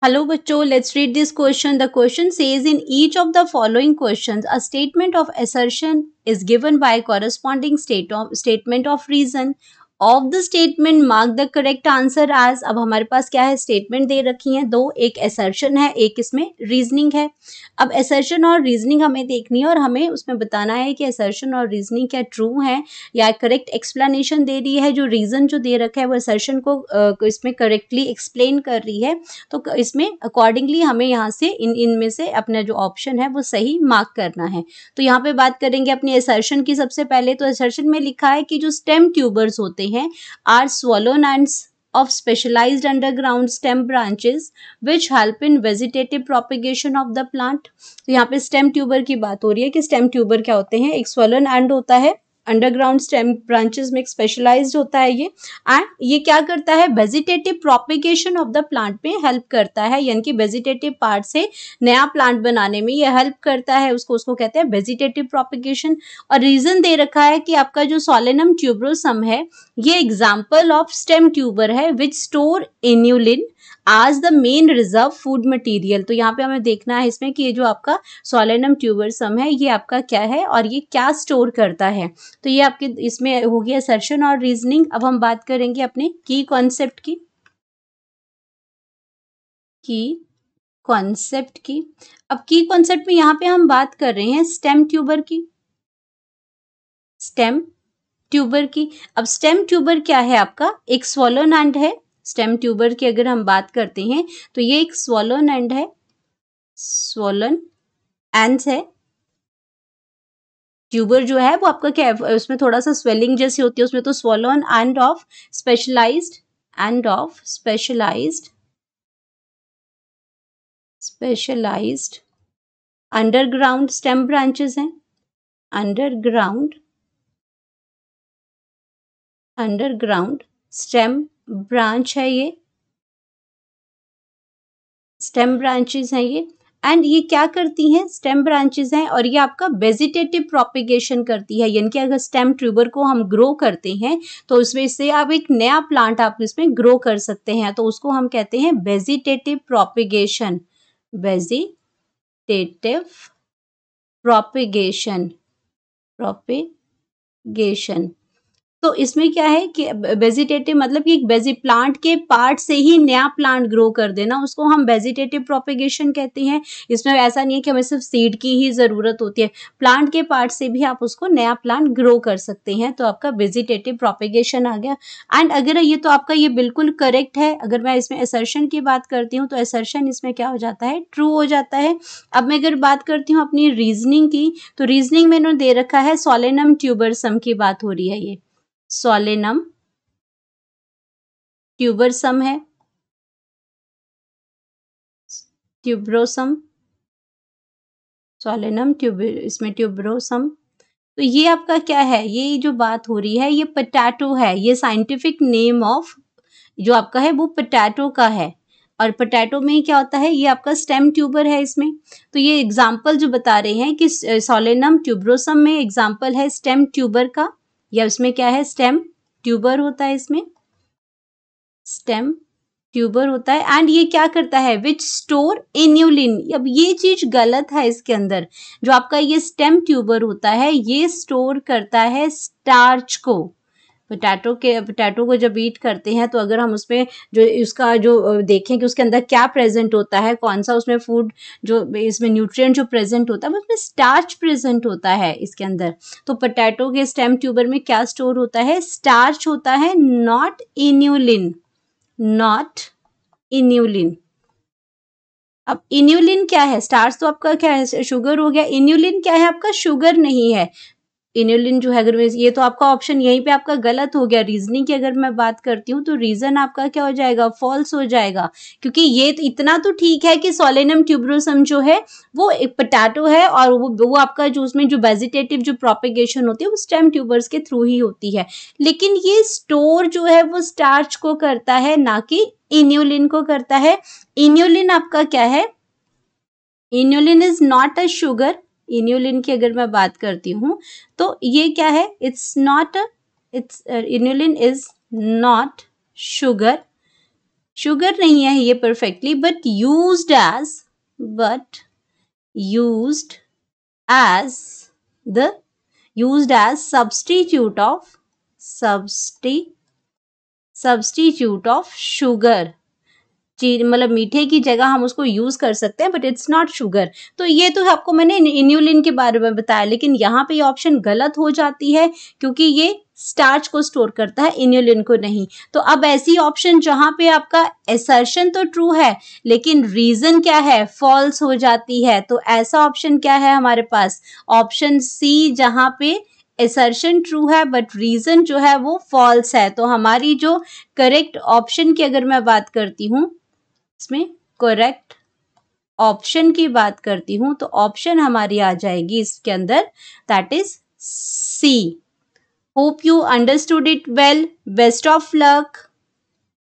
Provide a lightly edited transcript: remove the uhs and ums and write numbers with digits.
Hello बच्चों, let's read this question. The question says in each of the following questions, a statement of assertion is given by corresponding statement of reason. Of the statement, mark the correct answer as. अब हमारे पास क्या है, statement दे रखी है दो, एक assertion है, एक इसमें रीजनिंग है. अब assertion और रीजनिंग हमें देखनी है और हमें उसमें बताना है कि assertion और रीजनिंग क्या ट्रू है या करेक्ट एक्सप्लेनेशन दे रही है. जो रीजन जो दे रखा है वो assertion को इसमें करेक्टली एक्सप्लेन कर रही है. तो इसमें अकॉर्डिंगली हमें यहाँ से इनमें से अपना जो ऑप्शन है वो सही मार्क करना है. तो यहाँ पे बात करेंगे अपनी असर्शन की. सबसे पहले तो असर्शन में लिखा है कि जो स्टेम ट्यूबर्स होते हैं are swollen ends of specialized underground stem branches which help in vegetative propagation of the plant. तो यहाँ पे स्टेम ट्यूबर की बात हो रही है कि स्टेम ट्यूबर क्या होते हैं. एक स्वॉलन एंड होता है, अंडरग्राउंड स्टेम ब्रांचेस में एक स्पेशलाइज्ड होता है ये, एंड ये क्या करता है, vegetative propagation of the plant में हेल्प करता है, यानी कि वेजिटेटिव पार्ट से नया प्लांट बनाने में ये हेल्प करता है. उसको कहते हैं वेजिटेटिव प्रोपिगेशन. और रीजन दे रखा है कि आपका जो सोलेनम ट्यूबरोसम है ये एग्जाम्पल ऑफ स्टेम ट्यूबर है विच स्टोर इन्यूलिन आज the main reserve food material. तो यहाँ पे हमें देखना है इसमें कि ये जो आपका सोलेनम ट्यूबरसम है ये आपका क्या है और ये क्या स्टोर करता है. तो ये आपके इसमें हो गया असर्शन और रीजनिंग. अब हम बात करेंगे अपने की कॉन्सेप्ट की. अब की कॉन्सेप्ट में यहाँ पे हम बात कर रहे हैं स्टेम ट्यूबर की. अब स्टेम ट्यूबर क्या है आपका, एक स्वॉलन एंड है. स्टेम ट्यूबर की अगर हम बात करते हैं तो ये एक स्वॉलन एंड है, स्वॉलन एंड्स है. ट्यूबर जो है वो आपका क्या है, उसमें थोड़ा सा स्वेलिंग जैसी होती है उसमें. तो swollen end of specialised underground stem branches हैं. अंडरग्राउंड स्टेम ब्रांच है, ये स्टेम ब्रांचेस हैं ये. एंड ये क्या करती हैं, स्टेम ब्रांचेस हैं और ये आपका वेजिटेटिव प्रोपिगेशन करती है. यानी कि अगर स्टेम ट्यूबर को हम ग्रो करते हैं तो उसमें से आप एक नया प्लांट आप इसमें ग्रो कर सकते हैं. तो उसको हम कहते हैं वेजिटेटिव प्रोपिगेशन. तो इसमें क्या है कि वेजिटेटिव मतलब कि एक प्लांट के पार्ट से ही नया प्लांट ग्रो कर देना, उसको हम वेजिटेटिव प्रोपिगेशन कहते हैं. इसमें ऐसा नहीं है कि हमें सिर्फ सीड की ही ज़रूरत होती है, प्लांट के पार्ट से भी आप उसको नया प्लांट ग्रो कर सकते हैं. तो आपका वेजिटेटिव प्रोपिगेशन आ गया. एंड अगर ये तो आपका ये बिल्कुल करेक्ट है. अगर मैं इसमें असर्शन की बात करती हूँ तो असर्शन इसमें क्या हो जाता है, ट्रू हो जाता है. अब मैं अगर बात करती हूँ अपनी रीजनिंग की, तो रीजनिंग में दे रखा है सोलेनम ट्यूबरसम की बात हो रही है. ये सोलेनम ट्यूबरसम है, ट्यूबरोसम, सोलेनम इसमें ट्यूबरोसम. तो ये आपका क्या है, ये जो बात हो रही है ये पोटैटो है. ये साइंटिफिक नेम ऑफ जो आपका है वो पोटैटो का है. और पोटैटो में क्या होता है, ये आपका स्टेम ट्यूबर है इसमें. तो ये एग्जाम्पल जो बता रहे हैं कि सोलेनम ट्यूबरोसम में एग्जाम्पल है स्टेम ट्यूबर का, या उसमें क्या है, स्टेम ट्यूबर होता है, इसमें स्टेम ट्यूबर होता है. एंड ये क्या करता है, विच स्टोर इन्यूलिन. अब ये चीज गलत है इसके अंदर. जो आपका ये स्टेम ट्यूबर होता है ये स्टोर करता है स्टार्च को. पोटैटो को जब ईट करते हैं तो अगर हम उसमें जो उसका जो देखें कि उसके अंदर क्या प्रेजेंट होता है, कौन सा उसमें फूड जो इसमें न्यूट्रिएंट जो प्रेजेंट होता है वो उसमें स्टार्च प्रेजेंट होता है इसके अंदर. तो पोटैटो के स्टेम ट्यूबर में क्या स्टोर होता है, स्टार्च होता है, नॉट इन्यूलिन. अब इन्यूलिन क्या है, स्टार्च तो आपका क्या है, शुगर हो गया. इन्यूलिन क्या है आपका, शुगर नहीं है. इन्यूलिन जो है अगर ये तो आपका ऑप्शन यहीं पे आपका गलत हो गया. रीजनिंग की अगर मैं बात करती हूँ तो रीजन आपका क्या हो जाएगा, फॉल्स हो जाएगा. क्योंकि ये तो इतना तो ठीक है कि सोलेनम ट्यूबरोसम जो है वो एक पोटैटो है और वो आपका जो उसमें जो वेजिटेटिव जो प्रोपिगेशन होती है वो स्टेम ट्यूबर्स के थ्रू ही होती है. लेकिन ये स्टोर जो है वो स्टार्च को करता है, ना कि इन्यूलिन को करता है. इन्यूलिन आपका क्या है, inulin is not a sugar. Inulin की अगर मैं बात करती हूँ तो ये क्या है, inulin is not sugar. Sugar नहीं है ये perfectly, but used as the used as substitute of sugar। मतलब मीठे की जगह हम उसको यूज कर सकते हैं, बट इट्स नॉट शुगर। तो ये तो आपको मैंने इन्यूलिन के बारे में बताया, लेकिन यहाँ पे ये ऑप्शन गलत हो जाती है क्योंकि ये स्टार्च को स्टोर करता है, इन्यूलिन को नहीं। तो अब ऐसी ऑप्शन जहां पे आपका एसर्शन तो ट्रू है लेकिन रीजन क्या है, फॉल्स हो जाती है। तो ऐसा ऑप्शन क्या है हमारे पास, ऑप्शन सी, जहां पे एसर्शन ट्रू है बट रीजन जो है वो फॉल्स है। तो हमारी जो करेक्ट ऑप्शन की अगर मैं बात करती हूँ, इसमें करेक्ट ऑप्शन की बात करती हूं तो ऑप्शन हमारी आ जाएगी इसके अंदर, that is c. Hope you understood it well. Best of luck.